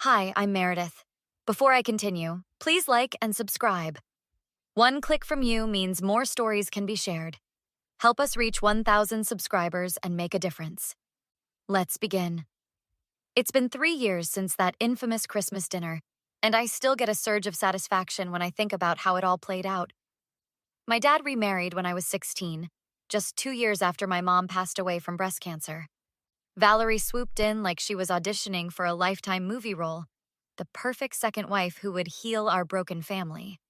Hi, I'm Meredith. Before I continue, please like and subscribe. One click from you means more stories can be shared. Help us reach 1,000 subscribers and make a difference. Let's begin. It's been 3 years since that infamous Christmas dinner, and I still get a surge of satisfaction when I think about how it all played out. My dad remarried when I was 16, just 2 years after my mom passed away from breast cancer. Valerie swooped in like she was auditioning for a Lifetime movie role, the perfect second wife who would heal our broken family.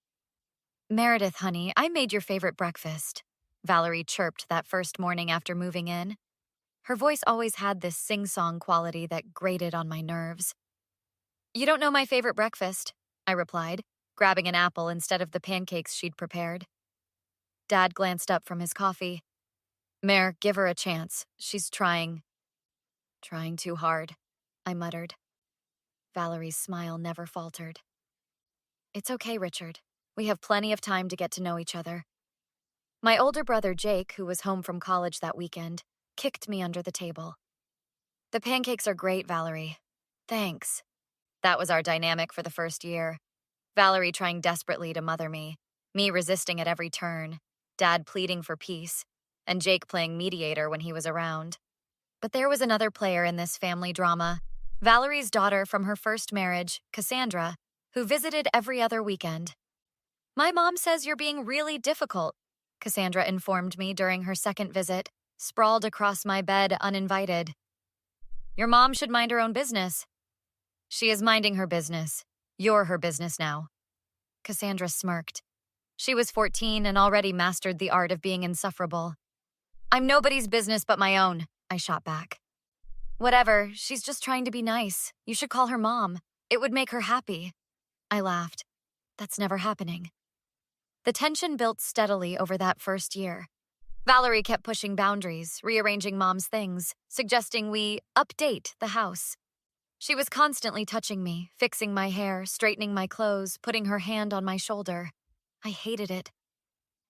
Meredith, honey, I made your favorite breakfast, Valerie chirped that first morning after moving in. Her voice always had this sing-song quality that grated on my nerves. You don't know my favorite breakfast, I replied, grabbing an apple instead of the pancakes she'd prepared. Dad glanced up from his coffee. Mare, give her a chance. She's trying too hard, I muttered. Valerie's smile never faltered. It's okay, Richard. We have plenty of time to get to know each other. My older brother, Jake, who was home from college that weekend, kicked me under the table. The pancakes are great, Valerie. Thanks. That was our dynamic for the first year. Valerie trying desperately to mother me resisting at every turn, Dad pleading for peace, and Jake playing mediator when he was around. But there was another player in this family drama, Valerie's daughter from her first marriage, Cassandra, who visited every other weekend. My mom says you're being really difficult, Cassandra informed me during her second visit, sprawled across my bed uninvited. Your mom should mind her own business. She is minding her business. You're her business now. Cassandra smirked. She was 14 and already mastered the art of being insufferable. I'm nobody's business but my own, I shot back. Whatever, she's just trying to be nice. You should call her mom. It would make her happy. I laughed. That's never happening. The tension built steadily over that first year. Valerie kept pushing boundaries, rearranging Mom's things, suggesting we update the house. She was constantly touching me, fixing my hair, straightening my clothes, putting her hand on my shoulder. I hated it.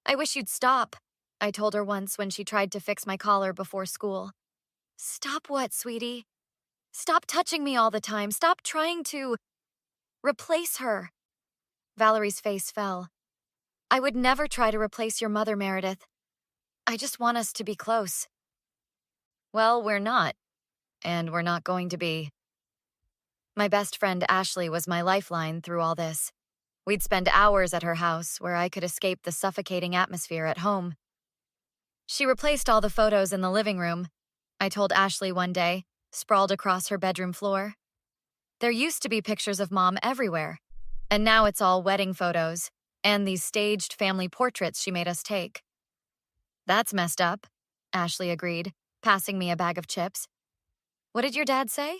I wish you'd stop, I told her once when she tried to fix my collar before school. Stop what, sweetie? Stop touching me all the time. Stop trying to replace her. Valerie's face fell. I would never try to replace your mother, Meredith. I just want us to be close. Well, we're not. And we're not going to be. My best friend Ashley was my lifeline through all this. We'd spend hours at her house where I could escape the suffocating atmosphere at home. She replaced all the photos in the living room, I told Ashley one day, sprawled across her bedroom floor. There used to be pictures of Mom everywhere, and now it's all wedding photos and these staged family portraits she made us take. That's messed up, Ashley agreed, passing me a bag of chips. What did your dad say?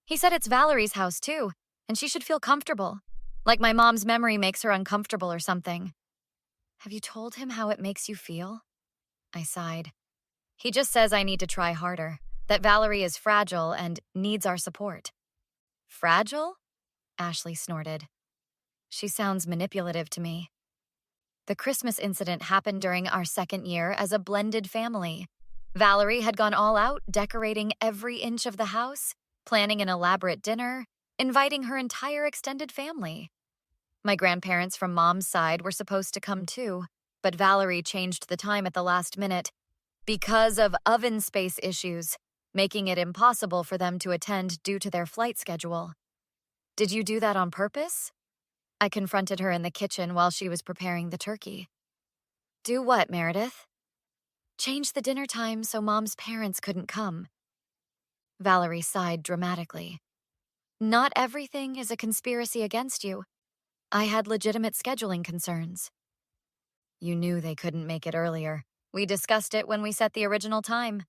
He said it's Valerie's house too, and she should feel comfortable, like my mom's memory makes her uncomfortable or something. Have you told him how it makes you feel? I sighed. He just says I need to try harder, that Valerie is fragile and needs our support. Fragile? Ashley snorted. She sounds manipulative to me. The Christmas incident happened during our second year as a blended family. Valerie had gone all out, decorating every inch of the house, planning an elaborate dinner, inviting her entire extended family. My grandparents from Mom's side were supposed to come too, but Valerie changed the time at the last minute because of oven space issues, making it impossible for them to attend due to their flight schedule. Did you do that on purpose? I confronted her in the kitchen while she was preparing the turkey. Do what, Meredith? Change the dinner time so Mom's parents couldn't come. Valerie sighed dramatically. Not everything is a conspiracy against you. I had legitimate scheduling concerns. You knew they couldn't make it earlier. We discussed it when we set the original time.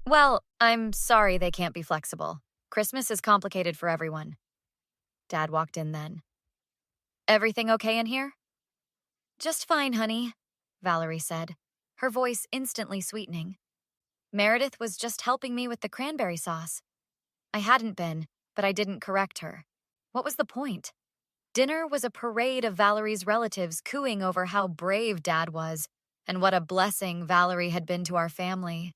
Well, I'm sorry they can't be flexible. Christmas is complicated for everyone. Dad walked in then. Everything okay in here? Just fine, honey, Valerie said, her voice instantly sweetening. Meredith was just helping me with the cranberry sauce. I hadn't been, but I didn't correct her. What was the point? Dinner was a parade of Valerie's relatives cooing over how brave Dad was and what a blessing Valerie had been to our family.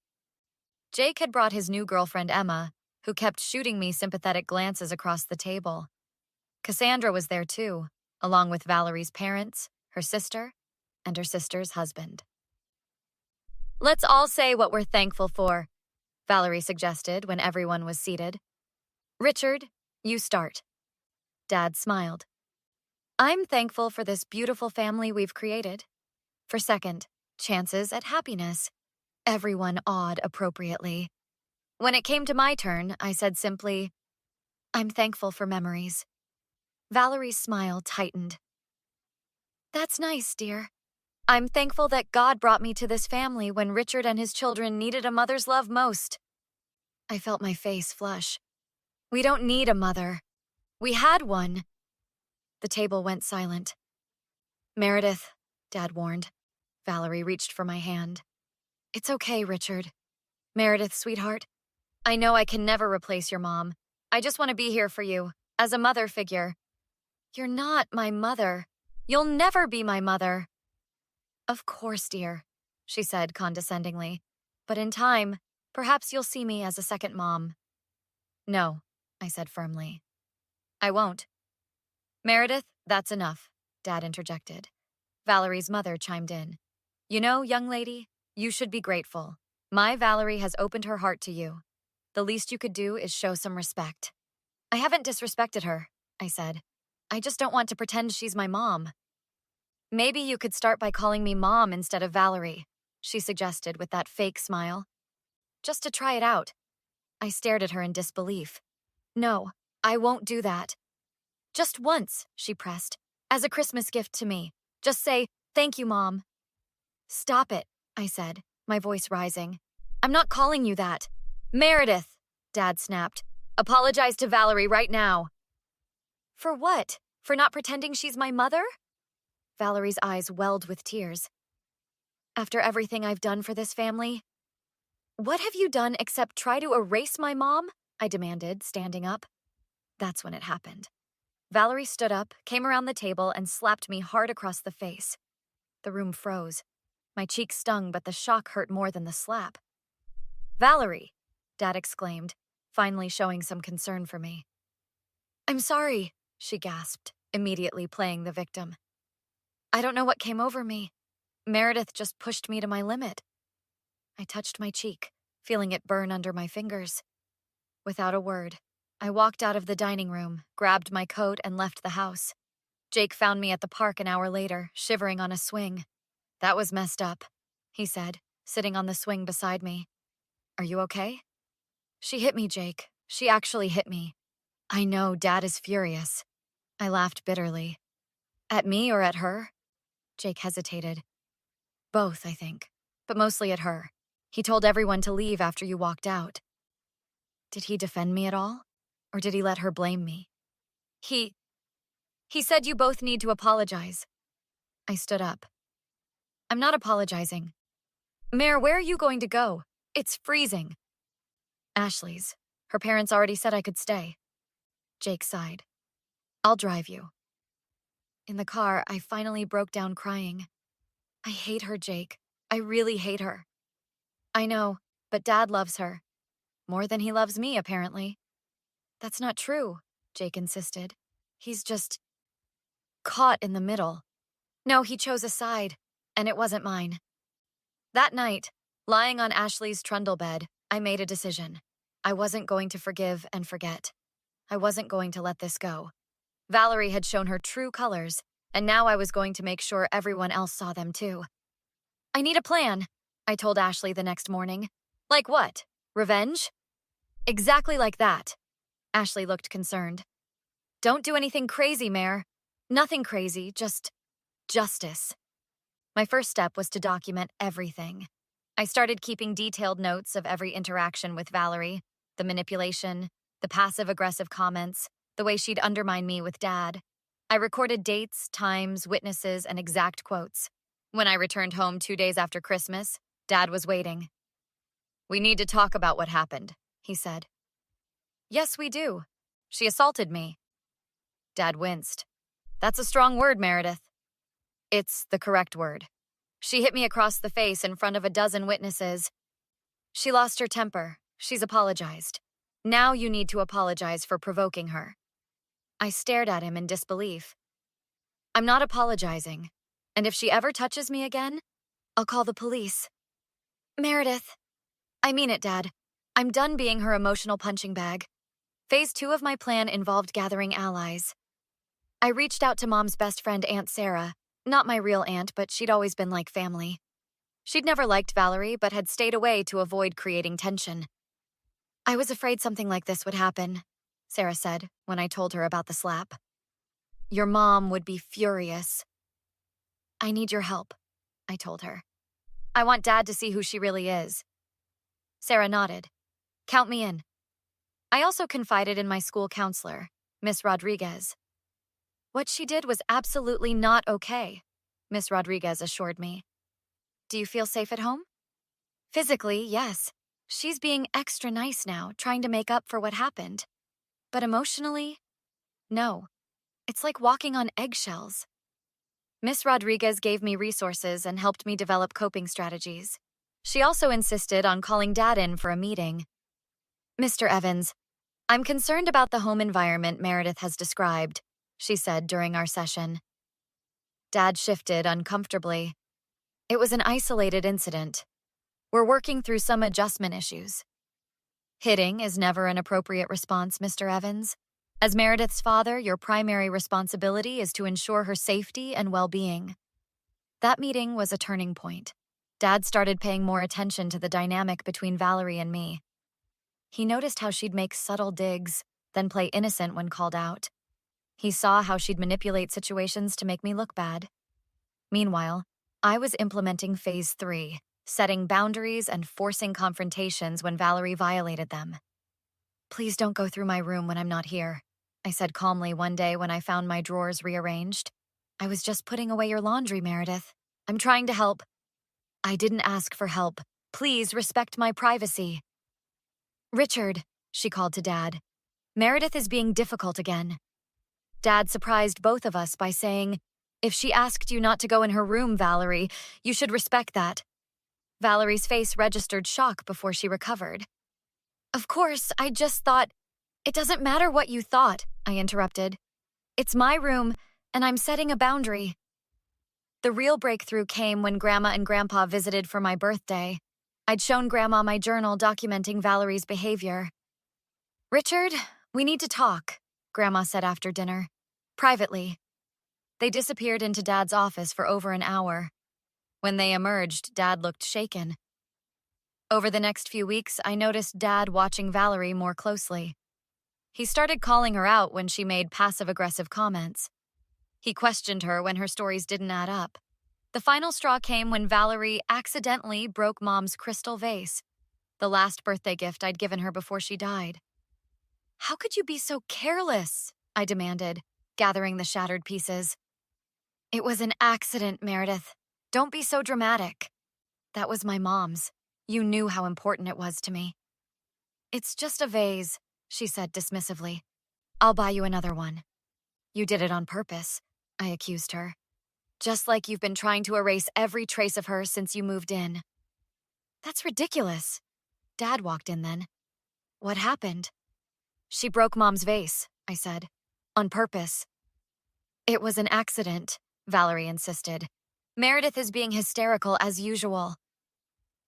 Jake had brought his new girlfriend Emma, who kept shooting me sympathetic glances across the table. Cassandra was there too, along with Valerie's parents, her sister, and her sister's husband. "Let's all say what we're thankful for," Valerie suggested when everyone was seated. "Richard, you start." Dad smiled. "I'm thankful for this beautiful family we've created. For second, chances at happiness." Everyone awed appropriately. When it came to my turn, I said simply, "I'm thankful for memories." Valerie's smile tightened. "That's nice, dear. I'm thankful that God brought me to this family when Richard and his children needed a mother's love most." I felt my face flush. "We don't need a mother. We had one." The table went silent. "Meredith," Dad warned. Valerie reached for my hand. "It's okay, Richard." "Meredith, sweetheart, I know I can never replace your mom. I just want to be here for you, as a mother figure." "You're not my mother. You'll never be my mother." "Of course, dear," she said condescendingly. "But in time, perhaps you'll see me as a second mom." "No," I said firmly. "I won't." "Meredith, that's enough," Dad interjected. Valerie's mother chimed in. "You know, young lady, you should be grateful. My Valerie has opened her heart to you. The least you could do is show some respect." "I haven't disrespected her," I said. "I just don't want to pretend she's my mom." "Maybe you could start by calling me Mom instead of Valerie," she suggested with that fake smile. "Just to try it out." I stared at her in disbelief. "No, I won't do that." "Just once," she pressed, "as a Christmas gift to me. Just say, 'Thank you, Mom.'" "Stop it," I said, my voice rising. "I'm not calling you that." "Meredith," Dad snapped, "apologize to Valerie right now." "For what? For not pretending she's my mother?" Valerie's eyes welled with tears. "After everything I've done for this family?" "What have you done except try to erase my mom?" I demanded, standing up. That's when it happened. Valerie stood up, came around the table, and slapped me hard across the face. The room froze. My cheek stung, but the shock hurt more than the slap. "Valerie," Dad exclaimed, finally showing some concern for me. "I'm sorry," she gasped, immediately playing the victim. "I don't know what came over me. Meredith just pushed me to my limit." I touched my cheek, feeling it burn under my fingers. Without a word, I walked out of the dining room, grabbed my coat, and left the house. Jake found me at the park an hour later, shivering on a swing. "That was messed up," he said, sitting on the swing beside me. "Are you okay?" "She hit me, Jake. She actually hit me." "I know, Dad is furious." I laughed bitterly. "At me or at her?" Jake hesitated. "Both, I think, but mostly at her. He told everyone to leave after you walked out." "Did he defend me at all? Or did he let her blame me?" He said you both need to apologize." I stood up. "I'm not apologizing." "Mare, where are you going to go? It's freezing." "Ashley's. Her parents already said I could stay." Jake sighed. "I'll drive you." In the car, I finally broke down crying. "I hate her, Jake. I really hate her." "I know, but Dad loves her. More than he loves me, apparently." "That's not true," Jake insisted. "He's just caught in the middle." "No, he chose a side, and it wasn't mine." That night, lying on Ashley's trundle bed, I made a decision. I wasn't going to forgive and forget. I wasn't going to let this go. Valerie had shown her true colors, and now I was going to make sure everyone else saw them too. "I need a plan," I told Ashley the next morning. "Like what? Revenge?" "Exactly like that." Ashley looked concerned. "Don't do anything crazy, Mare. Nothing crazy, just justice." My first step was to document everything. I started keeping detailed notes of every interaction with Valerie, the manipulation, the passive-aggressive comments, the way she'd undermine me with Dad. I recorded dates, times, witnesses, and exact quotes. When I returned home 2 days after Christmas, Dad was waiting. "We need to talk about what happened," he said. "Yes, we do. She assaulted me." Dad winced. "That's a strong word, Meredith." "It's the correct word. She hit me across the face in front of a dozen witnesses. She lost her temper. She's apologized." Now you need to apologize for provoking her. I stared at him in disbelief. I'm not apologizing. And if she ever touches me again, I'll call the police. Meredith. I mean it, Dad. I'm done being her emotional punching bag. Phase 2 of my plan involved gathering allies. I reached out to Mom's best friend, Aunt Sarah. Not my real aunt, but she'd always been like family. She'd never liked Valerie, but had stayed away to avoid creating tension. I was afraid something like this would happen, Sarah said when I told her about the slap. Your mom would be furious. I need your help, I told her. I want Dad to see who she really is. Sarah nodded. Count me in. I also confided in my school counselor, Miss Rodriguez. What she did was absolutely not okay, Miss Rodriguez assured me. Do you feel safe at home? Physically, yes. She's being extra nice now, trying to make up for what happened. But emotionally, no. It's like walking on eggshells. Miss Rodriguez gave me resources and helped me develop coping strategies. She also insisted on calling Dad in for a meeting. Mr. Evans, I'm concerned about the home environment Meredith has described, she said during our session. Dad shifted uncomfortably. It was an isolated incident. We're working through some adjustment issues. Hitting is never an appropriate response, Mr. Evans. As Meredith's father, your primary responsibility is to ensure her safety and well-being. That meeting was a turning point. Dad started paying more attention to the dynamic between Valerie and me. He noticed how she'd make subtle digs, then play innocent when called out. He saw how she'd manipulate situations to make me look bad. Meanwhile, I was implementing Phase 3, setting boundaries and forcing confrontations when Valerie violated them. Please don't go through my room when I'm not here, I said calmly one day when I found my drawers rearranged. I was just putting away your laundry, Meredith. I'm trying to help. I didn't ask for help. Please respect my privacy. Richard, she called to Dad. Meredith is being difficult again. Dad surprised both of us by saying, if she asked you not to go in her room, Valerie, you should respect that. Valerie's face registered shock before she recovered. Of course, I just thought, it doesn't matter what you thought, I interrupted. It's my room, and I'm setting a boundary. The real breakthrough came when Grandma and Grandpa visited for my birthday. I'd shown Grandma my journal documenting Valerie's behavior. Richard, we need to talk, Grandma said after dinner. Privately. They disappeared into Dad's office for over an hour. When they emerged, Dad looked shaken. Over the next few weeks, I noticed Dad watching Valerie more closely. He started calling her out when she made passive-aggressive comments. He questioned her when her stories didn't add up. The final straw came when Valerie accidentally broke Mom's crystal vase, the last birthday gift I'd given her before she died. How could you be so careless? I demanded, gathering the shattered pieces. It was an accident, Meredith. Don't be so dramatic. That was my mom's. You knew how important it was to me. It's just a vase, she said dismissively. I'll buy you another one. You did it on purpose, I accused her. Just like you've been trying to erase every trace of her since you moved in. That's ridiculous. Dad walked in then. What happened? She broke Mom's vase, I said. On purpose. It was an accident, Valerie insisted. Meredith is being hysterical as usual.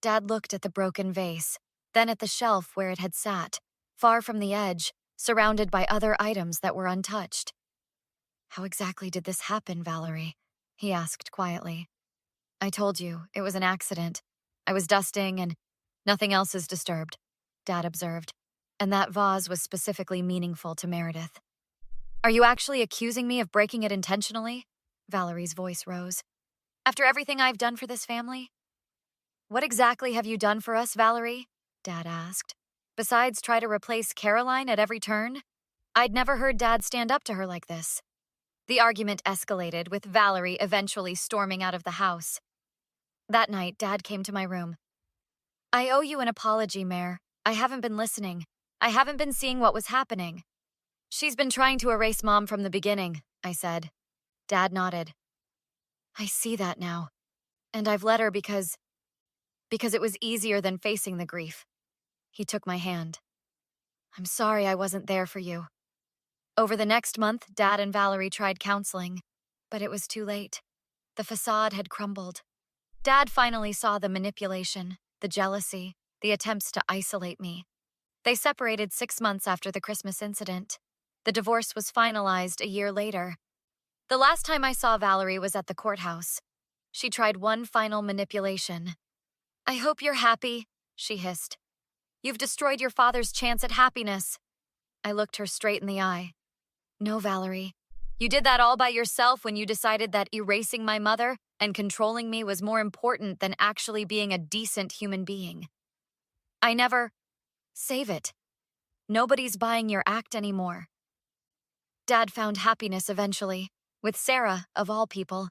Dad looked at the broken vase, then at the shelf where it had sat, far from the edge, surrounded by other items that were untouched. How exactly did this happen, Valerie? He asked quietly. I told you, it was an accident. I was dusting and nothing else is disturbed, Dad observed. And that vase was specifically meaningful to Meredith. Are you actually accusing me of breaking it intentionally? Valerie's voice rose. After everything I've done for this family? What exactly have you done for us, Valerie? Dad asked. Besides try to replace Caroline at every turn? I'd never heard Dad stand up to her like this. The argument escalated, with Valerie eventually storming out of the house. That night, Dad came to my room. I owe you an apology, Mare. I haven't been listening. I haven't been seeing what was happening. She's been trying to erase Mom from the beginning, I said. Dad nodded. I see that now. And I've let her because it was easier than facing the grief. He took my hand. I'm sorry I wasn't there for you. Over the next month, Dad and Valerie tried counseling, but it was too late. The facade had crumbled. Dad finally saw the manipulation, the jealousy, the attempts to isolate me. They separated 6 months after the Christmas incident. The divorce was finalized a year later. The last time I saw Valerie was at the courthouse. She tried one final manipulation. I hope you're happy, she hissed. You've destroyed your father's chance at happiness. I looked her straight in the eye. No, Valerie. You did that all by yourself when you decided that erasing my mother and controlling me was more important than actually being a decent human being. I never... Save it. Nobody's buying your act anymore. Dad found happiness eventually, with Sarah, of all people.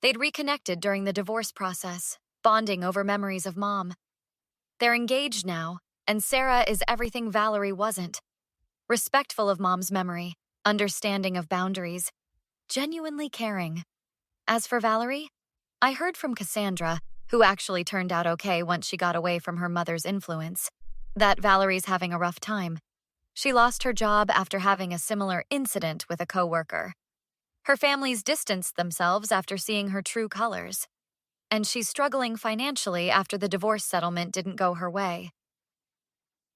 They'd reconnected during the divorce process, bonding over memories of Mom. They're engaged now, and Sarah is everything Valerie wasn't. Respectful of Mom's memory, understanding of boundaries, genuinely caring. As for Valerie, I heard from Cassandra, who actually turned out okay once she got away from her mother's influence, that Valerie's having a rough time. She lost her job after having a similar incident with a coworker. Her family's distanced themselves after seeing her true colors. And she's struggling financially after the divorce settlement didn't go her way.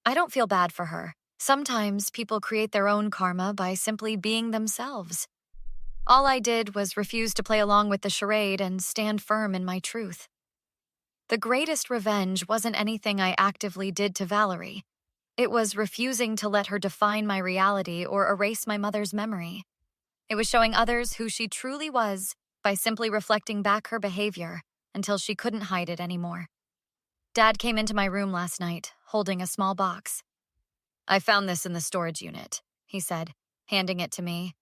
I don't feel bad for her. Sometimes people create their own karma by simply being themselves. All I did was refuse to play along with the charade and stand firm in my truth. The greatest revenge wasn't anything I actively did to Valerie. It was refusing to let her define my reality or erase my mother's memory. It was showing others who she truly was by simply reflecting back her behavior until she couldn't hide it anymore. Dad came into my room last night, holding a small box. I found this in the storage unit, he said, handing it to me.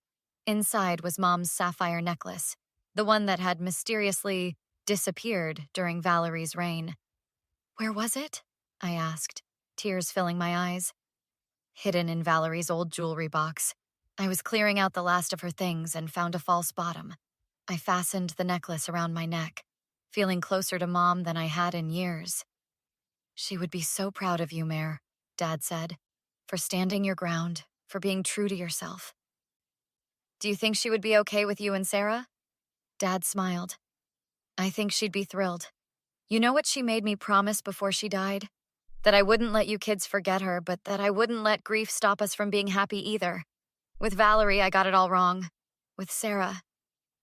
Inside was Mom's sapphire necklace, the one that had mysteriously disappeared during Valerie's reign. Where was it? I asked, tears filling my eyes. Hidden in Valerie's old jewelry box. I was clearing out the last of her things and found a false bottom. I fastened the necklace around my neck, feeling closer to Mom than I had in years. She would be so proud of you, Mare, Dad said, for standing your ground, for being true to yourself. Do you think she would be okay with you and Sarah? Dad smiled. I think she'd be thrilled. You know what she made me promise before she died? That I wouldn't let you kids forget her, but that I wouldn't let grief stop us from being happy either. With Valerie, I got it all wrong. With Sarah,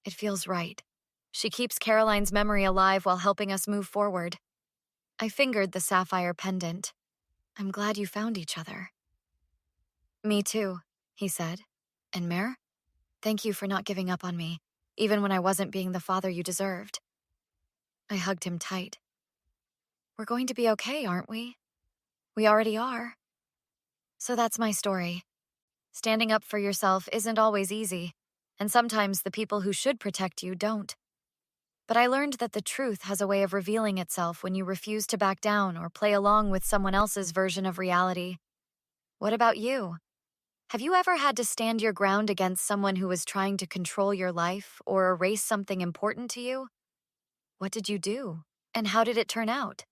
it feels right. She keeps Caroline's memory alive while helping us move forward. I fingered the sapphire pendant. I'm glad you found each other. Me too, he said. And Mare, thank you for not giving up on me, even when I wasn't being the father you deserved. I hugged him tight. We're going to be okay, aren't we? We already are. So that's my story. Standing up for yourself isn't always easy, and sometimes the people who should protect you don't. But I learned that the truth has a way of revealing itself when you refuse to back down or play along with someone else's version of reality. What about you? Have you ever had to stand your ground against someone who was trying to control your life or erase something important to you? What did you do? And how did it turn out?